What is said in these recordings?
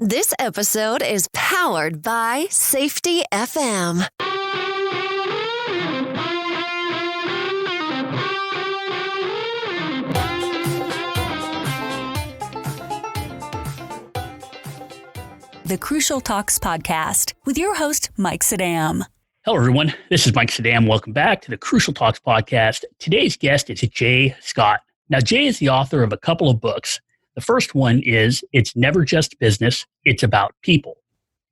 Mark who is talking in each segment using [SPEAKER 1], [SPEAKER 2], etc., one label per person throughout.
[SPEAKER 1] This episode is powered by Safety FM.
[SPEAKER 2] The Crucial Talks podcast with your host, Mike Sedam.
[SPEAKER 3] Hello, everyone. This is Mike Sedam. Welcome back to the Crucial Talks podcast. Today's guest is Jay Scott. Now, Jay is the author of a couple of books. The first one is It's Never Just Business, It's About People.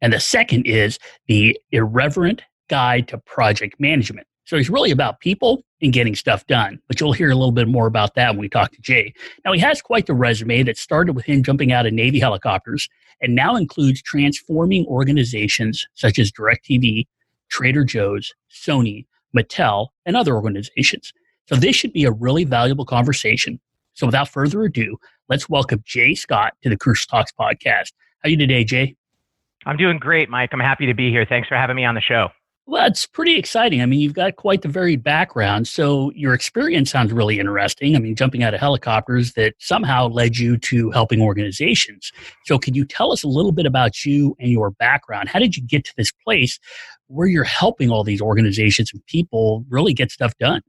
[SPEAKER 3] And the second is The Irreverent Guide to Project Management. So he's really about people and getting stuff done. But you'll hear a little bit more about that when we talk to Jay. Now, he has quite the resume that started with him jumping out of Navy helicopters and now includes transforming organizations such as DirecTV, Trader Joe's, Sony, Mattel, and other organizations. So this should be a really valuable conversation. So without further ado, let's welcome Jay Scott to the Crucial Talks podcast. How are you today, Jay?
[SPEAKER 4] I'm doing great, Mike. I'm happy to be here. Thanks for having me on the show.
[SPEAKER 3] Well, it's pretty exciting. I mean, you've got quite the varied background. So your experience sounds really interesting. I mean, jumping out of helicopters that somehow led you to helping organizations. So can you tell us a little bit about you and your background? How did you get to this place where you're helping all these organizations and people really get stuff done?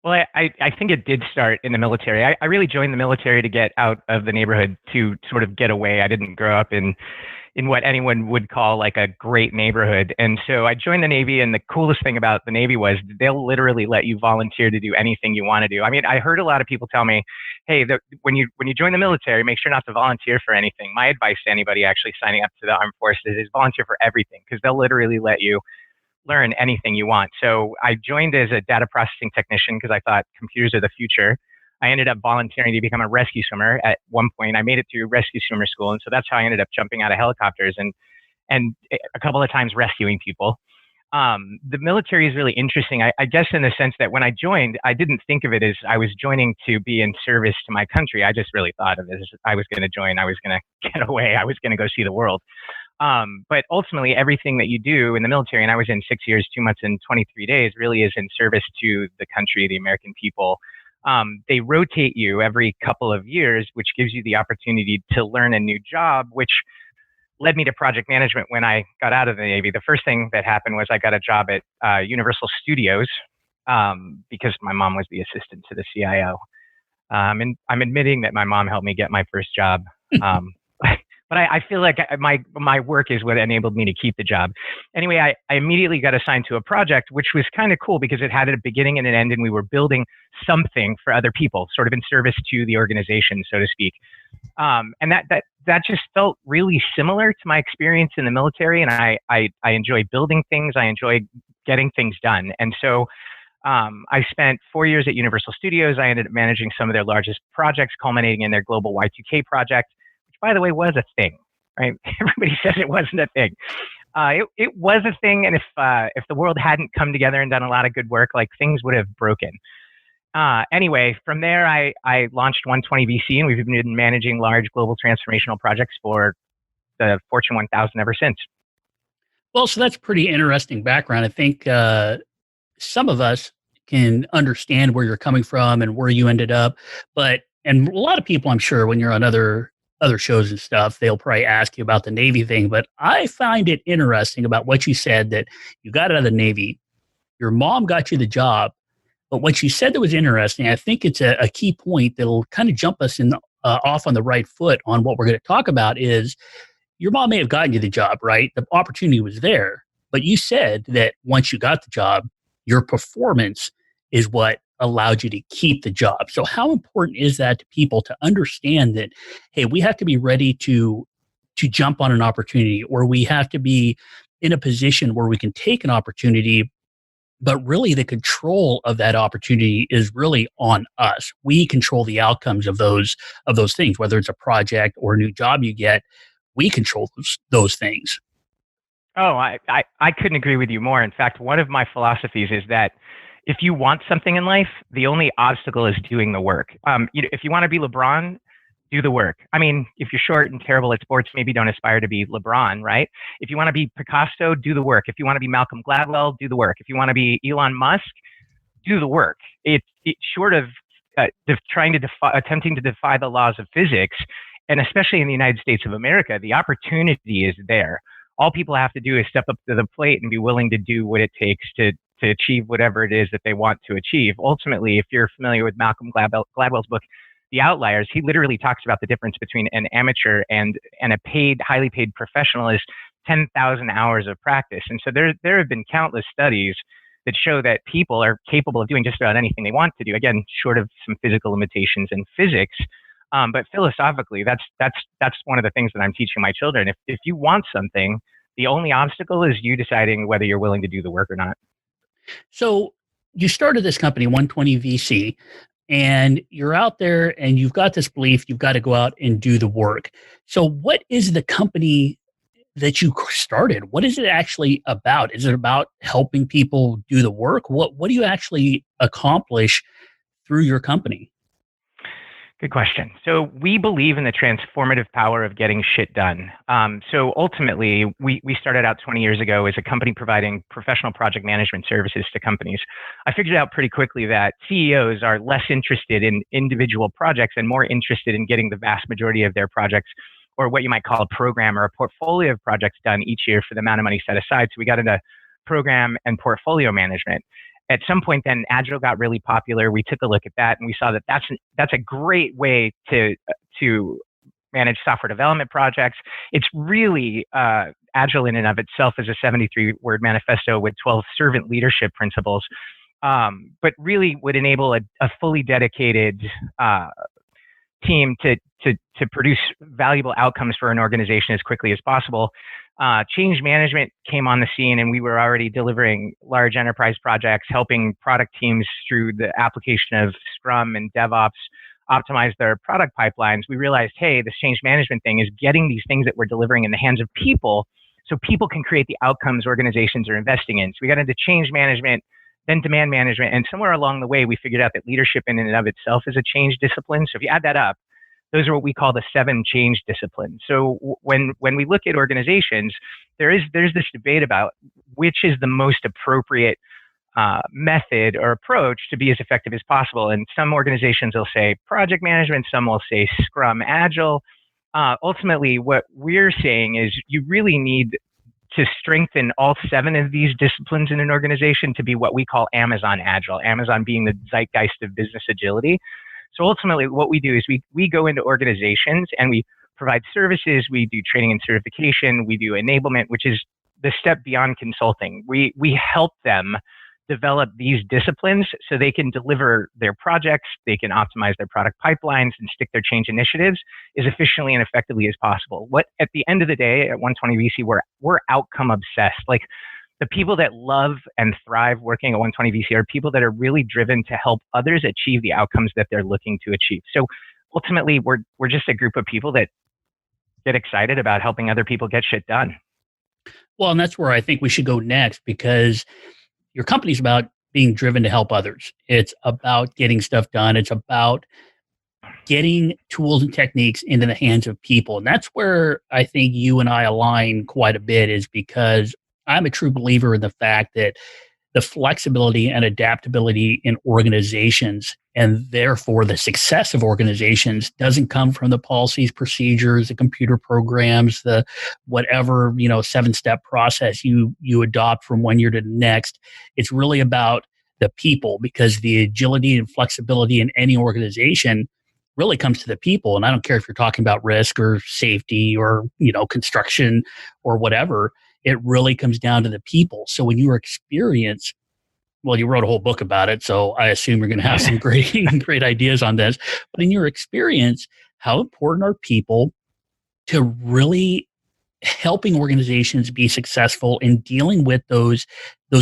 [SPEAKER 4] Well, I think it did start in the military. I really joined the military to get out of the neighborhood, to sort of get away. I didn't grow up in what anyone would call like a great neighborhood. And so I joined the Navy, and the coolest thing about the Navy was they'll literally let you volunteer to do anything you want to do. I mean, I heard a lot of people tell me, hey, when you join the military, make sure not to volunteer for anything. My advice to anybody actually signing up to the armed forces is volunteer for everything, because they'll literally let you learn anything you want. So I joined as a data processing technician because I thought computers are the future. I ended up volunteering to become a rescue swimmer at one point. I made it through rescue swimmer school. And so that's how I ended up jumping out of helicopters and a couple of times rescuing people. The military is really interesting, I guess, in the sense that when I joined, I didn't think of it as I was joining to be in service to my country. I just really thought of it as I was going to join, I was going to get away, I was going to go see the world. But ultimately, everything that you do in the military, and I was in 6 years, 2 months, and 23 days, really is in service to the country, the American people. They rotate you every couple of years, which gives you the opportunity to learn a new job, which led me to project management when I got out of the Navy. The first thing that happened was I got a job at Universal Studios because my mom was the assistant to the CIO. And I'm admitting that my mom helped me get my first job. But I feel like my work is what enabled me to keep the job. Anyway, I immediately got assigned to a project, which was kind of cool because it had a beginning and an end, and we were building something for other people, sort of in service to the organization, so to speak. And that just felt really similar to my experience in the military. And I enjoy building things. I enjoy getting things done. And so I spent 4 years at Universal Studios. I ended up managing some of their largest projects, culminating in their global Y2K project, by the way, was a thing, right? Everybody says it wasn't a thing. It was a thing, and if the world hadn't come together and done a lot of good work, like, things would have broken. Anyway, from there, I launched 120 VC, and we've been managing large global transformational projects for the Fortune 1000 ever since.
[SPEAKER 3] Well, so that's pretty interesting background. I think some of us can understand where you're coming from and where you ended up, and a lot of people, I'm sure, when you're on other shows and stuff, they'll probably ask you about the Navy thing. But I find it interesting about what you said, that you got out of the Navy, your mom got you the job. But what you said that was interesting, I think it's a key point that'll kind of jump us off on the right foot on what we're going to talk about is your mom may have gotten you the job, right? The opportunity was there. But you said that once you got the job, your performance is what allowed you to keep the job. So how important is that to people to understand that, hey, we have to be ready to jump on an opportunity, or we have to be in a position where we can take an opportunity, but really the control of that opportunity is really on us. We control the outcomes of those things, whether it's a project or a new job you get, we control those things.
[SPEAKER 4] Oh, I couldn't agree with you more. In fact, one of my philosophies is that if you want something in life, the only obstacle is doing the work. If you want to be LeBron, do the work. I mean, if you're short and terrible at sports, maybe don't aspire to be LeBron, right? If you want to be Picasso, do the work. If you want to be Malcolm Gladwell, do the work. If you want to be Elon Musk, do the work. It's short of attempting to defy the laws of physics. And especially in the United States of America, the opportunity is there. All people have to do is step up to the plate and be willing to do what it takes to achieve whatever it is that they want to achieve. Ultimately, if you're familiar with Malcolm Gladwell's book, The Outliers, he literally talks about the difference between an amateur and a highly paid professional is 10,000 hours of practice. And so there have been countless studies that show that people are capable of doing just about anything they want to do. Again, short of some physical limitations in physics. But philosophically, that's one of the things that I'm teaching my children. If you want something, the only obstacle is you deciding whether you're willing to do the work or not.
[SPEAKER 3] So you started this company, 120 VC, and you're out there and you've got this belief you've got to go out and do the work. So what is the company that you started? What is it actually about? Is it about helping people do the work? What do you actually accomplish through your company?
[SPEAKER 4] Good question. So we believe in the transformative power of getting shit done. So ultimately, we started out 20 years ago as a company providing professional project management services to companies. I figured out pretty quickly that CEOs are less interested in individual projects and more interested in getting the vast majority of their projects, or what you might call a program or a portfolio of projects, done each year for the amount of money set aside. So we got into program and portfolio management. At some point then, Agile got really popular. We took a look at that and we saw that that's a great way to manage software development projects. It's really Agile in and of itself is a 73-word manifesto with 12 servant leadership principles, but really would enable a fully dedicated team to produce valuable outcomes for an organization as quickly as possible. Change management came on the scene, and we were already delivering large enterprise projects, helping product teams through the application of Scrum and DevOps optimize their product pipelines. We realized, hey, this change management thing is getting these things that we're delivering in the hands of people so people can create the outcomes organizations are investing in. So we got into change management, then demand management, and somewhere along the way, we figured out that leadership in and of itself is a change discipline. So if you add that up, those are what we call the 7 change disciplines. So when we look at organizations, there's this debate about which is the most appropriate method or approach to be as effective as possible. And some organizations will say project management, some will say Scrum, Agile. Ultimately, what we're saying is you really need to strengthen all 7 of these disciplines in an organization to be what we call Amazon Agile, Amazon being the zeitgeist of business agility. So ultimately, what we do is we go into organizations and we provide services. We do training and certification. We do enablement, which is the step beyond consulting. We help them develop these disciplines so they can deliver their projects, they can optimize their product pipelines and stick their change initiatives as efficiently and effectively as possible. What at the end of the day at 120 VC, we're outcome obsessed. Like, the people that love and thrive working at 120 VC are people that are really driven to help others achieve the outcomes that they're looking to achieve. So ultimately, we're just a group of people that get excited about helping other people get shit done.
[SPEAKER 3] Well, and that's where I think we should go next, because your company's about being driven to help others. It's about getting stuff done. It's about getting tools and techniques into the hands of people. And that's where I think you and I align quite a bit, is because I'm a true believer in the fact that the flexibility and adaptability in organizations, and therefore the success of organizations, doesn't come from the policies, procedures, the computer programs, the whatever, 7-step process you adopt from one year to the next. It's really about the people, because the agility and flexibility in any organization really comes to the people. And I don't care if you're talking about risk or safety or, construction or whatever. It really comes down to the people. So when you experience, well, you wrote a whole book about it, so I assume you're going to have some great ideas on this. But in your experience, how important are people to really helping organizations be successful in dealing with those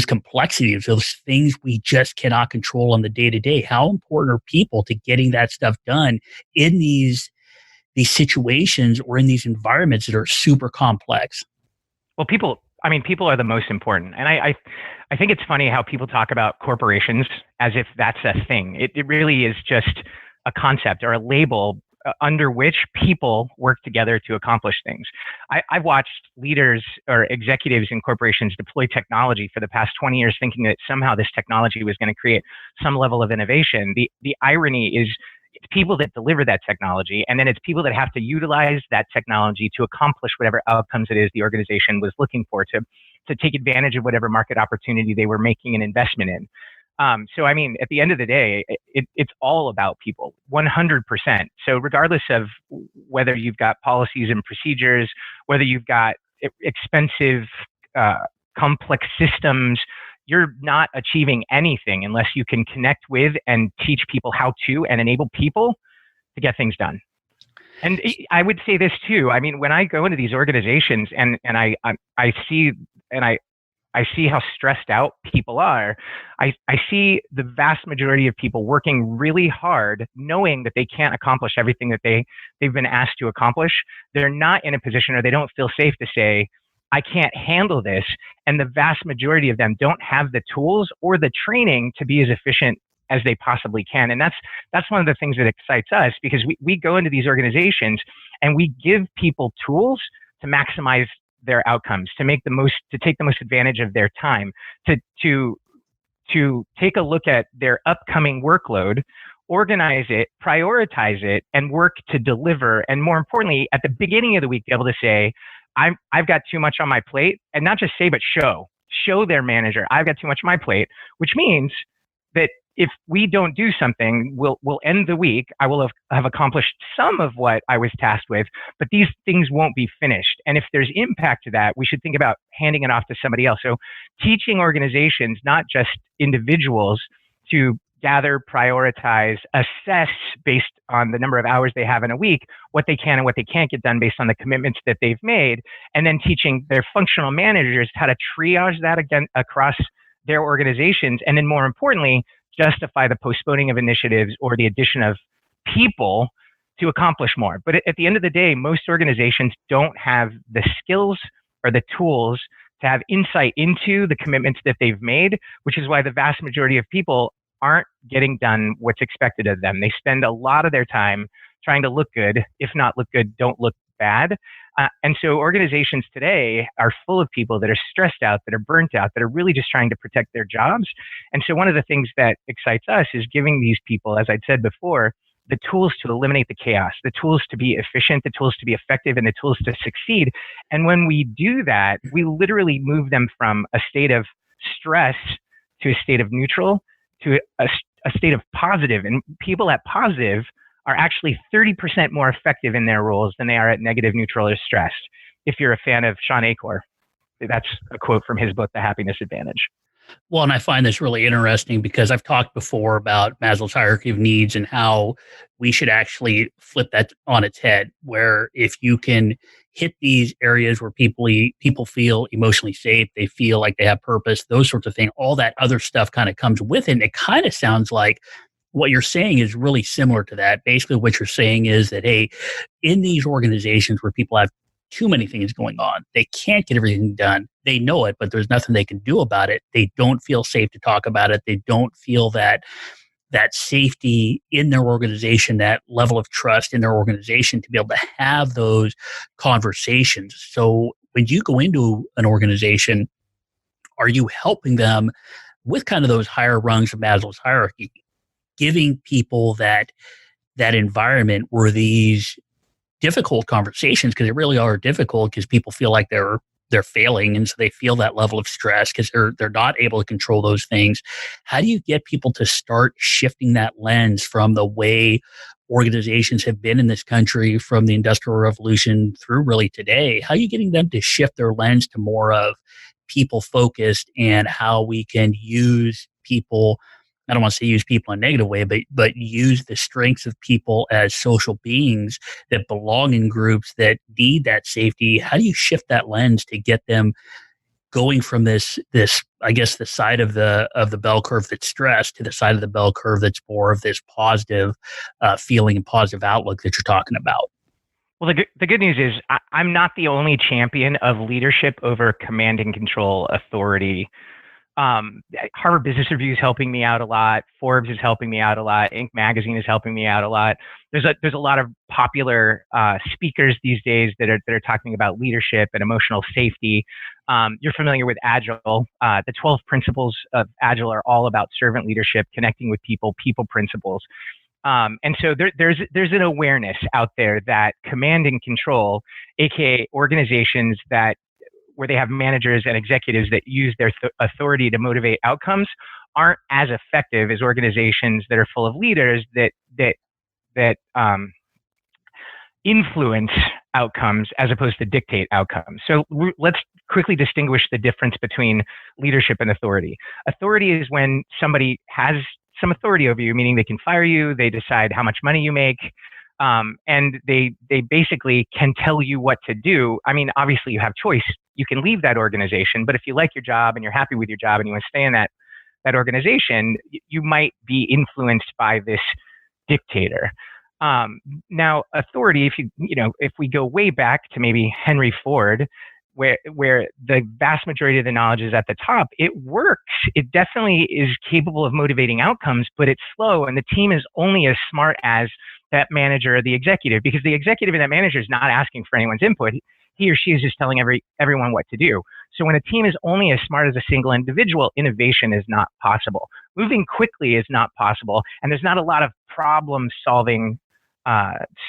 [SPEAKER 3] complexities, those things we just cannot control on the day-to-day? How important are people to getting that stuff done in these situations or in these environments that are super complex?
[SPEAKER 4] Well, people are the most important. And I think it's funny how people talk about corporations as if that's a thing. It really is just a concept or a label under which people work together to accomplish things. I've watched leaders or executives in corporations deploy technology for the past 20 years thinking that somehow this technology was going to create some level of innovation. The irony is It's people that deliver that technology, and then it's people that have to utilize that technology to accomplish whatever outcomes it is the organization was looking for, to take advantage of whatever market opportunity they were making an investment in. So, I mean, at the end of the day, it's all about people, 100%. So regardless of whether you've got policies and procedures, whether you've got expensive, complex systems, you're not achieving anything unless you can connect with and teach people how to and enable people to get things done. And I would say this too. I mean, when I go into these organizations and I see how stressed out people are, I see the vast majority of people working really hard, knowing that they can't accomplish everything that they've been asked to accomplish. They're not in a position, or they don't feel safe to say, I can't handle this. And the vast majority of them don't have the tools or the training to be as efficient as they possibly can. And that's one of the things that excites us, because we go into these organizations and we give people tools to maximize their outcomes, to take the most advantage of their time, to take a look at their upcoming workload, organize it, prioritize it, and work to deliver. And more importantly, at the beginning of the week, be able to say, I've got too much on my plate, and not just say, but show their manager, I've got too much on my plate, which means that if we don't do something, we'll end the week. I will have accomplished some of what I was tasked with, but these things won't be finished. And if there's impact to that, we should think about handing it off to somebody else. So teaching organizations, not just individuals, to gather, prioritize, assess based on the number of hours they have in a week, what they can and what they can't get done based on the commitments that they've made, and then teaching their functional managers how to triage that again across their organizations, and then more importantly, justify the postponing of initiatives or the addition of people to accomplish more. But at the end of the day, most organizations don't have the skills or the tools to have insight into the commitments that they've made, which is why the vast majority of people aren't getting done what's expected of them. They spend a lot of their time trying to look good. If not look good, don't look bad. And so organizations today are full of people that are stressed out, that are burnt out, that are really just trying to protect their jobs. And so one of the things that excites us is giving these people, as I'd said before, the tools to eliminate the chaos, the tools to be efficient, the tools to be effective, and the tools to succeed. And when we do that, we literally move them from a state of stress to a state of neutral to a state of positive. And people at positive are actually 30% more effective in their roles than they are at negative, neutral, or stressed. If you're a fan of Sean Achor, that's a quote from his book, The Happiness Advantage.
[SPEAKER 3] Well, and I find this really interesting because I've talked before about Maslow's hierarchy of needs and how we should actually flip that on its head, where if you can hit these areas where people feel emotionally safe, they feel like they have purpose, those sorts of things, all that other stuff kind of comes with it. And it kind of sounds like what you're saying is really similar to that. Basically, what you're saying is that, hey, in these organizations where people have too many things going on, they can't get everything done. They know it, but there's nothing they can do about it. They don't feel safe to talk about it. They don't feel that safety in their organization, that level of trust in their organization to be able to have those conversations. So when you go into an organization, are you helping them with kind of those higher rungs of Maslow's hierarchy, giving people that environment where these difficult conversations, because they really are difficult, because people feel like they're failing, and so they feel that level of stress because they're not able to control those things. How do you get people to start shifting that lens from the way organizations have been in this country from the Industrial Revolution through really today? How are you getting them to shift their lens to more of people focused, and how we can use people, I don't want to say use people in a negative way, but use the strengths of people as social beings that belong in groups that need that safety? How do you shift that lens to get them going from this, I guess, the side of the bell curve that's stressed to the side of the bell curve that's more of this positive feeling and positive outlook that you're talking about?
[SPEAKER 4] Well, the good news is I'm not the only champion of leadership over command and control authority. Harvard Business Review is helping me out a lot. Forbes is helping me out a lot. Inc. Magazine is helping me out a lot. There's a lot of popular speakers these days that are talking about leadership and emotional safety. You're familiar with Agile. The 12 principles of Agile are all about servant leadership, connecting with people principles. And so there's an awareness out there that command and control, aka organizations where they have managers and executives that use their authority to motivate outcomes, aren't as effective as organizations that are full of leaders that influence outcomes as opposed to dictate outcomes. So let's quickly distinguish the difference between leadership and authority. Authority is when somebody has some authority over you, meaning they can fire you, they decide how much money you make, and they basically can tell you what to do. I mean, obviously you have choice. You can leave that organization, but if you like your job and you're happy with your job and you want to stay in that organization, you might be influenced by this dictator. Now, authority, if we go way back to maybe Henry Ford, where the vast majority of the knowledge is at the top, it works. It definitely is capable of motivating outcomes, but it's slow, and the team is only as smart as that manager or the executive, because the executive and that manager is not asking for anyone's input. He or she is just telling everyone what to do. So when a team is only as smart as a single individual, innovation is not possible. Moving quickly is not possible, and there's not a lot of problem-solving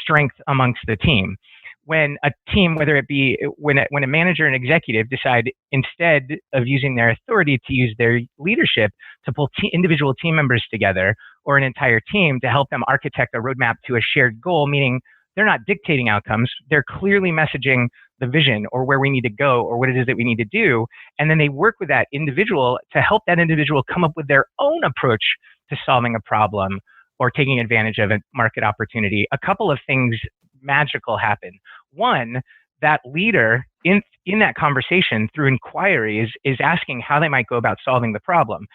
[SPEAKER 4] strength amongst the team. When a team, whether it be when a manager and executive decide, instead of using their authority, to use their leadership to pull individual team members together or an entire team to help them architect a roadmap to a shared goal, meaning they're not dictating outcomes, they're clearly messaging the vision or where we need to go or what it is that we need to do. And then they work with that individual to help that individual come up with their own approach to solving a problem or taking advantage of a market opportunity. A couple of things magical happen. One, that leader in that conversation through inquiry is asking how they might go about solving the problem.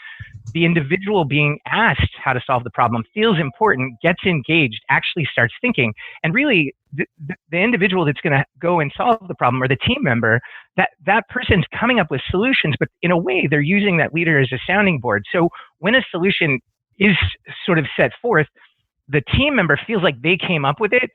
[SPEAKER 4] The individual being asked how to solve the problem feels important, gets engaged, actually starts thinking. And really, the individual that's going to go and solve the problem, or the team member, that person's coming up with solutions, but in a way, they're using that leader as a sounding board. So when a solution is sort of set forth, the team member feels like they came up with it,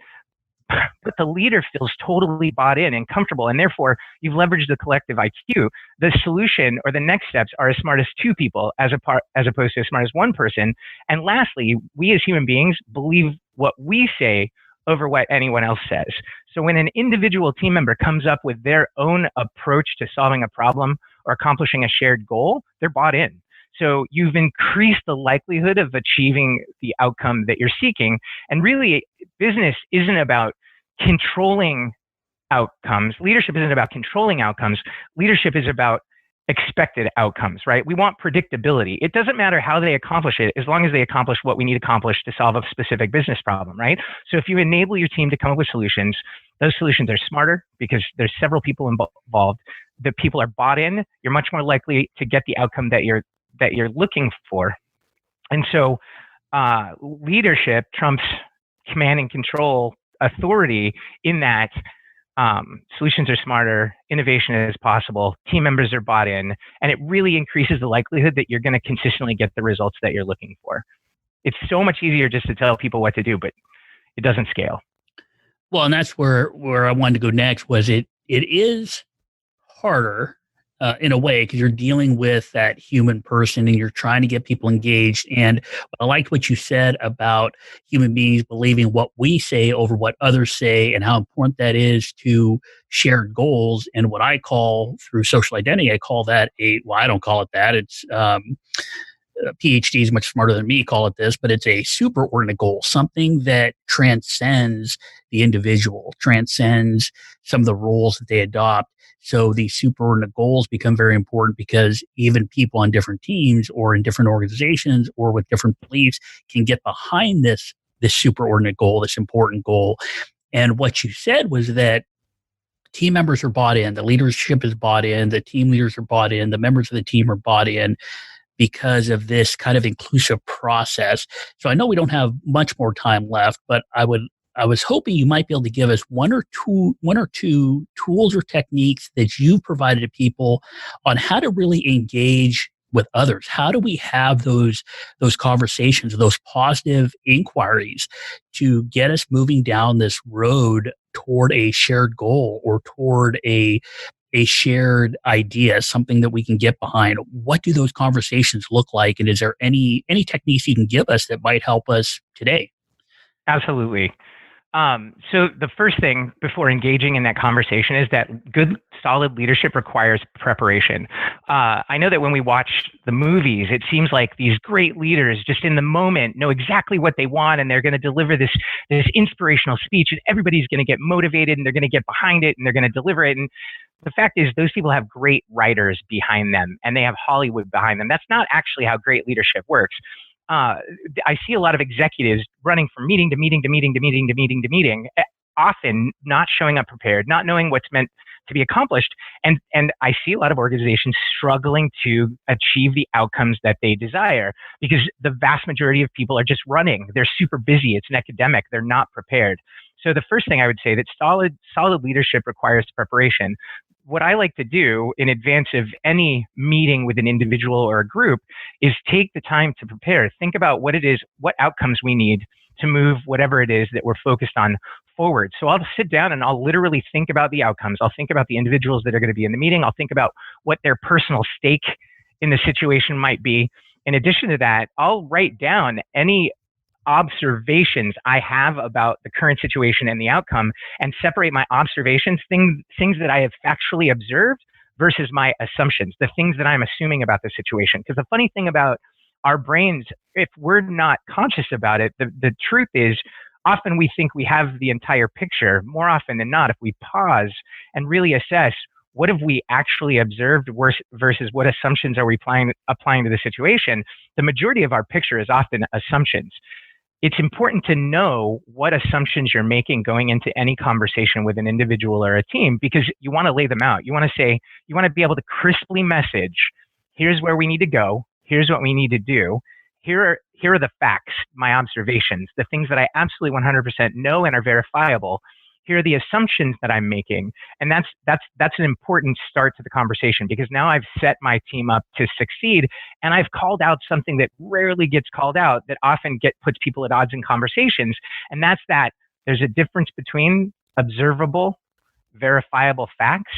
[SPEAKER 4] but the leader feels totally bought in and comfortable, and therefore you've leveraged the collective IQ. The solution or the next steps are as smart as two people as opposed to as smart as one person. And lastly, we as human beings believe what we say over what anyone else says. So when an individual team member comes up with their own approach to solving a problem or accomplishing a shared goal, they're bought in. So you've increased the likelihood of achieving the outcome that you're seeking. And really, business isn't about controlling outcomes. Leadership isn't about controlling outcomes. Leadership is about expected outcomes, right? We want predictability. It doesn't matter how they accomplish it, as long as they accomplish what we need accomplished to solve a specific business problem, right? So if you enable your team to come up with solutions, those solutions are smarter because there's several people involved. The people are bought in. You're much more likely to get the outcome that you're looking for. And so leadership trumps command and control authority in that solutions are smarter, innovation is possible, team members are bought in, and it really increases the likelihood that you're going to consistently get the results that you're looking for. It's so much easier just to tell people what to do, but it doesn't scale.
[SPEAKER 3] Well, and that's where I wanted to go next. Was it is harder in a way, because you're dealing with that human person and you're trying to get people engaged. And I liked what you said about human beings believing what we say over what others say, and how important that is to shared goals. And what I call, through social identity, I call that I don't call it that. It's PhDs much smarter than me call it this, but it's a superordinate goal, something that transcends the individual, transcends some of the roles that they adopt. So these superordinate goals become very important, because even people on different teams or in different organizations or with different beliefs can get behind this superordinate goal, this important goal. And what you said was that team members are bought in, the leadership is bought in, the team leaders are bought in, the members of the team are bought in, because of this kind of inclusive process. So I know we don't have much more time left, but I was hoping you might be able to give us one or two tools or techniques that you've provided to people on how to really engage with others. How do we have those conversations, those positive inquiries to get us moving down this road toward a shared goal or toward a shared idea, something that we can get behind? What do those conversations look like? And is there any techniques you can give us that might help us today?
[SPEAKER 4] Absolutely. So the first thing before engaging in that conversation is that good, solid leadership requires preparation. I know that when we watch the movies, it seems like these great leaders just in the moment know exactly what they want, and they're going to deliver this inspirational speech, and everybody's going to get motivated, and they're going to get behind it, and they're going to deliver it. And the fact is, those people have great writers behind them, and they have Hollywood behind them. That's not actually how great leadership works. I see a lot of executives running from meeting to meeting to meeting to meeting to meeting to meeting, often not showing up prepared, not knowing what's meant to be accomplished. And I see a lot of organizations struggling to achieve the outcomes that they desire because the vast majority of people are just running. They're super busy. It's an epidemic. They're not prepared. So the first thing I would say that solid leadership requires preparation. What I like to do in advance of any meeting with an individual or a group is take the time to prepare. Think about what it is, what outcomes we need to move whatever it is that we're focused on forward. So I'll sit down and I'll literally think about the outcomes. I'll think about the individuals that are going to be in the meeting. I'll think about what their personal stake in the situation might be. In addition to that, I'll write down any observations I have about the current situation and the outcome and separate my observations, things that I have factually observed versus my assumptions, the things that I'm assuming about the situation. Because the funny thing about our brains, if we're not conscious about it, the truth is often we think we have the entire picture. More often than not, if we pause and really assess what have we actually observed versus what assumptions are we applying to the situation, the majority of our picture is often assumptions. It's important to know what assumptions you're making going into any conversation with an individual or a team because you want to lay them out. You want to be able to crisply message, here's where we need to go. Here's what we need to do. Here are the facts, my observations, the things that I absolutely 100% know and are verifiable. Here are the assumptions that I'm making. And that's an important start to the conversation because now I've set my team up to succeed and I've called out something that rarely gets called out that often puts people at odds in conversations. And that's that there's a difference between observable, verifiable facts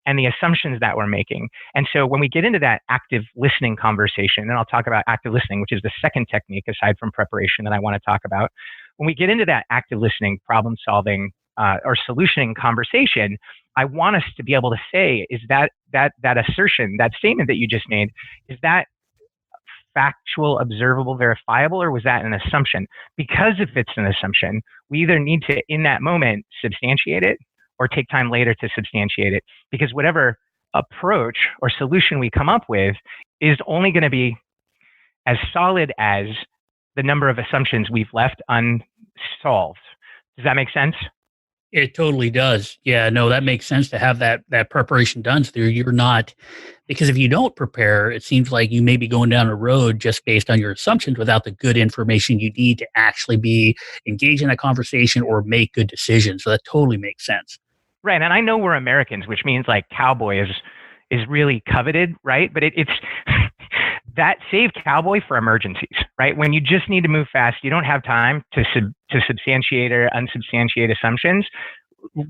[SPEAKER 4] and the assumptions that we're making. And so when we get into that active listening conversation, and I'll talk about active listening, which is the second technique aside from preparation that I want to talk about. When we get into that active listening, problem solving, or solutioning conversation, I want us to be able to say, is that assertion, that statement that you just made, is that factual, observable, verifiable, or was that an assumption? Because if it's an assumption, we either need to, in that moment, substantiate it or take time later to substantiate it. Because whatever approach or solution we come up with is only going to be as solid as the number of assumptions we've left unsolved. Does that make sense?
[SPEAKER 3] It totally does. Yeah, no, that makes sense to have that preparation done. So you're not, because if you don't prepare, it seems like you may be going down a road just based on your assumptions without the good information you need to actually be engaged in a conversation or make good decisions. So that totally makes sense.
[SPEAKER 4] Right. And I know we're Americans, which means like cowboy is really coveted, right? But it's that save cowboy for emergencies, right? When you just need to move fast, you don't have time to substantiate or unsubstantiate assumptions.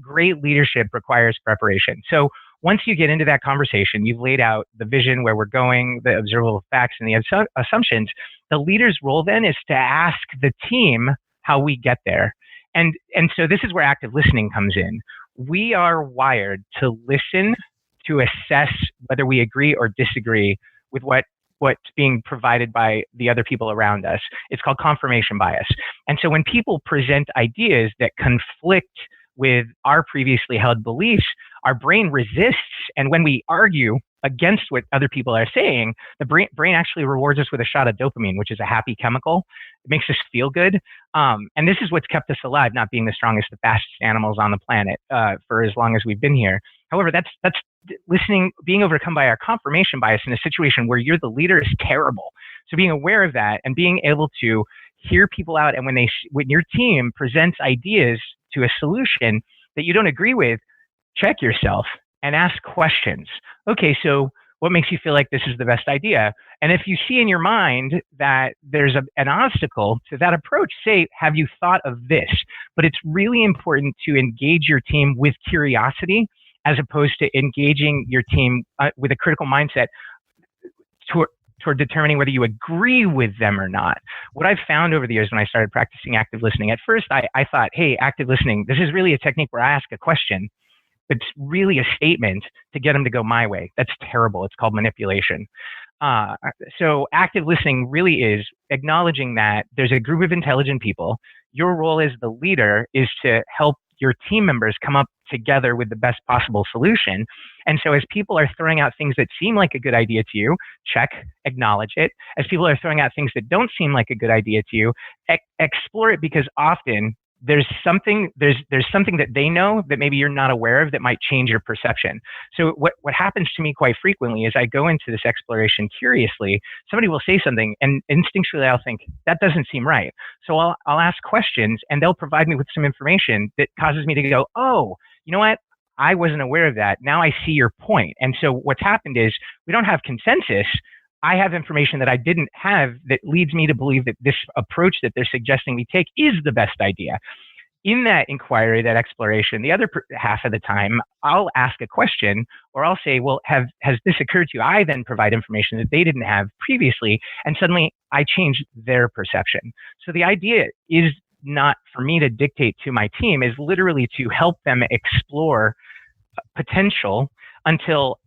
[SPEAKER 4] Great leadership requires preparation. So once you get into that conversation, you've laid out the vision, where we're going, the observable facts, and the assumptions. The leader's role then is to ask the team how we get there. And so this is where active listening comes in. We are wired to listen, to assess whether we agree or disagree with what's being provided by the other people around us. It's called confirmation bias. And so when people present ideas that conflict with our previously held beliefs, our brain resists. And when we argue against what other people are saying, the brain actually rewards us with a shot of dopamine, which is a happy chemical. It makes us feel good. And this is what's kept us alive, not being the strongest, the fastest animals on the planet for as long as we've been here. However, that's listening, being overcome by our confirmation bias in a situation where you're the leader is terrible. So being aware of that and being able to hear people out, and when your team presents ideas to a solution that you don't agree with, check yourself and ask questions. Okay, so what makes you feel like this is the best idea? And if you see in your mind that there's an obstacle to that approach, say, have you thought of this? But it's really important to engage your team with curiosity as opposed to engaging your team with a critical mindset toward determining whether you agree with them or not. What I've found over the years when I started practicing active listening, at first I thought, hey, active listening, this is really a technique where I ask a question. It's really a statement to get them to go my way. That's terrible. It's called manipulation. So active listening really is acknowledging that there's a group of intelligent people. Your role as the leader is to help your team members come up together with the best possible solution. And so as people are throwing out things that seem like a good idea to you, check, acknowledge it. As people are throwing out things that don't seem like a good idea to you, explore it, because often there's something that they know that maybe you're not aware of that might change your perception. So what happens to me quite frequently is I go into this exploration curiously. Somebody will say something and instinctually I'll think, that doesn't seem right. So I'll ask questions and they'll provide me with some information that causes me to go, oh, you know what? I wasn't aware of that. Now I see your point. And so what's happened is we don't have consensus. I have information that I didn't have that leads me to believe that this approach that they're suggesting we take is the best idea. In that inquiry, that exploration, the other half of the time, I'll ask a question or I'll say, well, has this occurred to you? I then provide information that they didn't have previously, and suddenly I change their perception. So the idea is not for me to dictate to my team, is literally to help them explore potential until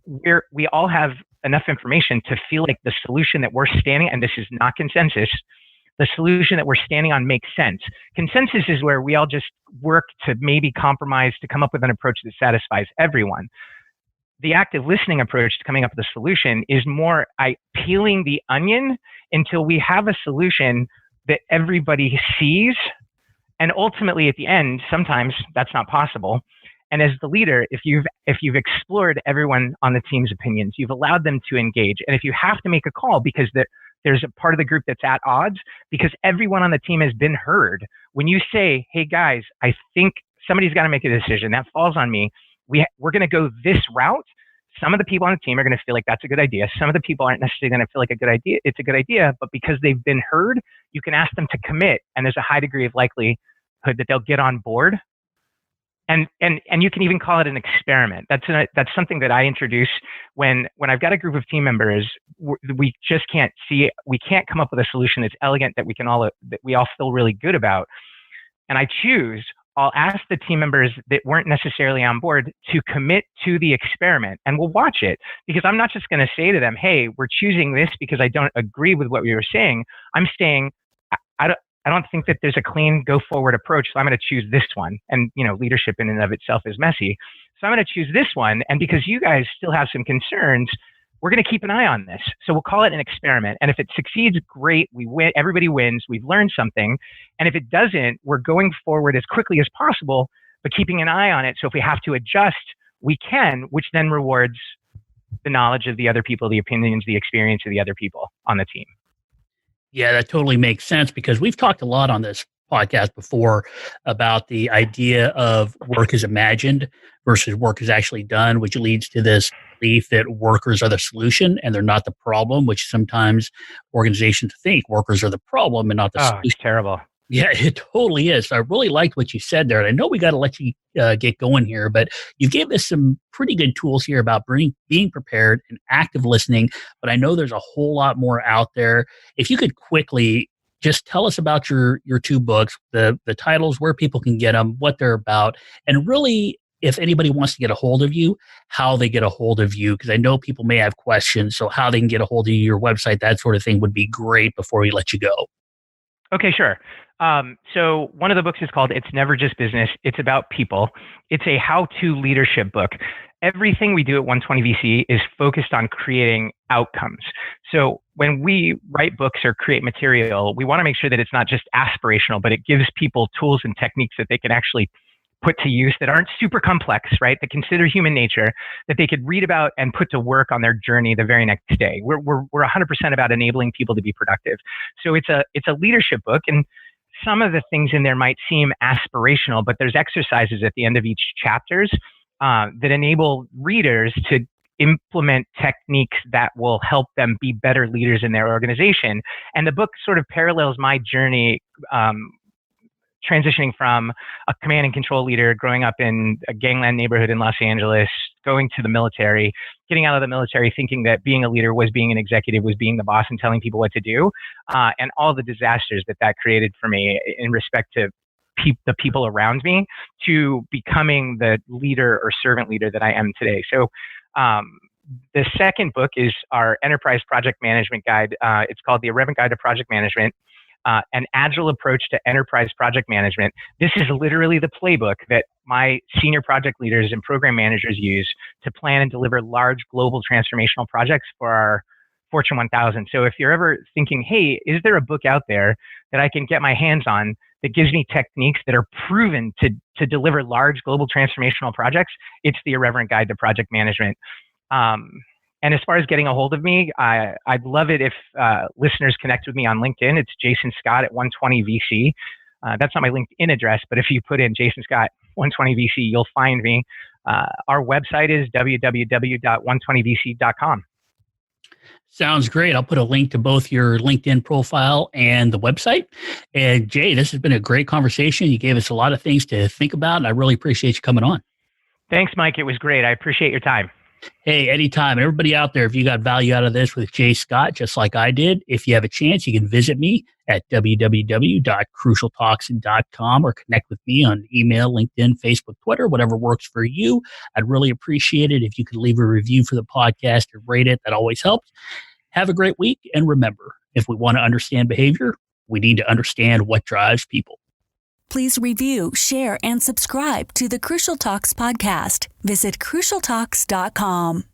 [SPEAKER 4] we all have enough information to feel like the solution that we're standing, and this is not consensus, the solution that we're standing on makes sense. Consensus is where we all just work to maybe compromise to come up with an approach that satisfies everyone. The active listening approach to coming up with a solution is more peeling the onion until we have a solution that everybody sees. And ultimately at the end, sometimes that's not possible. And as the leader, if you've explored everyone on the team's opinions, you've allowed them to engage. And if you have to make a call because there's a part of the group that's at odds, because everyone on the team has been heard, when you say, hey guys, I think somebody's got to make a decision, that falls on me. We're going to go this route. Some of the people on the team are going to feel like that's a good idea. Some of the people aren't necessarily going to feel like it's a good idea, but because they've been heard, you can ask them to commit. And there's a high degree of likelihood that they'll get on board. And you can even call it an experiment. That's something that I introduce when I've got a group of team members. We just can't come up with a solution that's elegant that we all feel really good about. And I'll ask the team members that weren't necessarily on board to commit to the experiment, and we'll watch it, because I'm not just going to say to them, hey, we're choosing this because I don't agree with what we were saying. I'm saying, I don't think that there's a clean go forward approach. So I'm going to choose this one. And, leadership in and of itself is messy. So I'm going to choose this one. And because you guys still have some concerns, we're going to keep an eye on this. So we'll call it an experiment. And if it succeeds, great. We win. Everybody wins. We've learned something. And if it doesn't, we're going forward as quickly as possible, but keeping an eye on it. So if we have to adjust, we can, which then rewards the knowledge of the other people, the opinions, the experience of the other people on the team.
[SPEAKER 3] Yeah, that totally makes sense, because we've talked a lot on this podcast before about the idea of work is imagined versus work is actually done, which leads to this belief that workers are the solution and they're not the problem, which sometimes organizations think workers are the problem and not the solution.
[SPEAKER 4] It's terrible.
[SPEAKER 3] Yeah, it totally is. So I really liked what you said there. And I know we got to let you get going here, but you gave us some pretty good tools here about being prepared and active listening. But I know there's a whole lot more out there. If you could quickly just tell us about your two books, the titles, where people can get them, what they're about, and really, if anybody wants to get a hold of you, how they get a hold of you, because I know people may have questions. So how they can get a hold of you, your website, that sort of thing would be great before we let you go.
[SPEAKER 4] Okay, sure. So one of the books is called It's Never Just Business. It's about people. It's a how-to leadership book. Everything we do at 120 VC is focused on creating outcomes. So when we write books or create material, we want to make sure that it's not just aspirational, but it gives people tools and techniques that they can actually put to use that aren't super complex, right? That consider human nature, that they could read about and put to work on their journey the very next day. We're 100% about enabling people to be productive. So it's a leadership book, and some of the things in there might seem aspirational, but there's exercises at the end of each chapters that enable readers to implement techniques that will help them be better leaders in their organization. And the book sort of parallels my journey transitioning from a command and control leader, growing up in a gangland neighborhood in Los Angeles, going to the military, getting out of the military, thinking that being a leader was being an executive, was being the boss and telling people what to do, and all the disasters that created for me in respect to the people around me, to becoming the leader or servant leader that I am today. So the second book is our Enterprise Project Management Guide. It's called The Irreverent Guide to Project Management, an agile approach to enterprise project management. This is literally the playbook that my senior project leaders and program managers use to plan and deliver large global transformational projects for our Fortune 1000. So if you're ever thinking, hey, is there a book out there that I can get my hands on that gives me techniques that are proven to deliver large global transformational projects, it's The Irreverent Guide to Project Management. And as far as getting a hold of me, I'd love it if listeners connect with me on LinkedIn. It's Jason Scott at 120VC. That's not my LinkedIn address, but if you put in Jason Scott 120VC, you'll find me. Our website is www.120vc.com.
[SPEAKER 3] Sounds great. I'll put a link to both your LinkedIn profile and the website. And Jay, this has been a great conversation. You gave us a lot of things to think about, and I really appreciate you coming on.
[SPEAKER 4] Thanks, Mike. It was great. I appreciate your time.
[SPEAKER 3] Hey, anytime. Everybody out there, if you got value out of this with Jay Scott, just like I did, if you have a chance, you can visit me at www.crucialtalks.com or connect with me on email, LinkedIn, Facebook, Twitter, whatever works for you. I'd really appreciate it if you could leave a review for the podcast or rate it. That always helps. Have a great week. And remember, if we want to understand behavior, we need to understand what drives people.
[SPEAKER 2] Please review, share, and subscribe to the Crucial Talks podcast. Visit crucialtalks.com.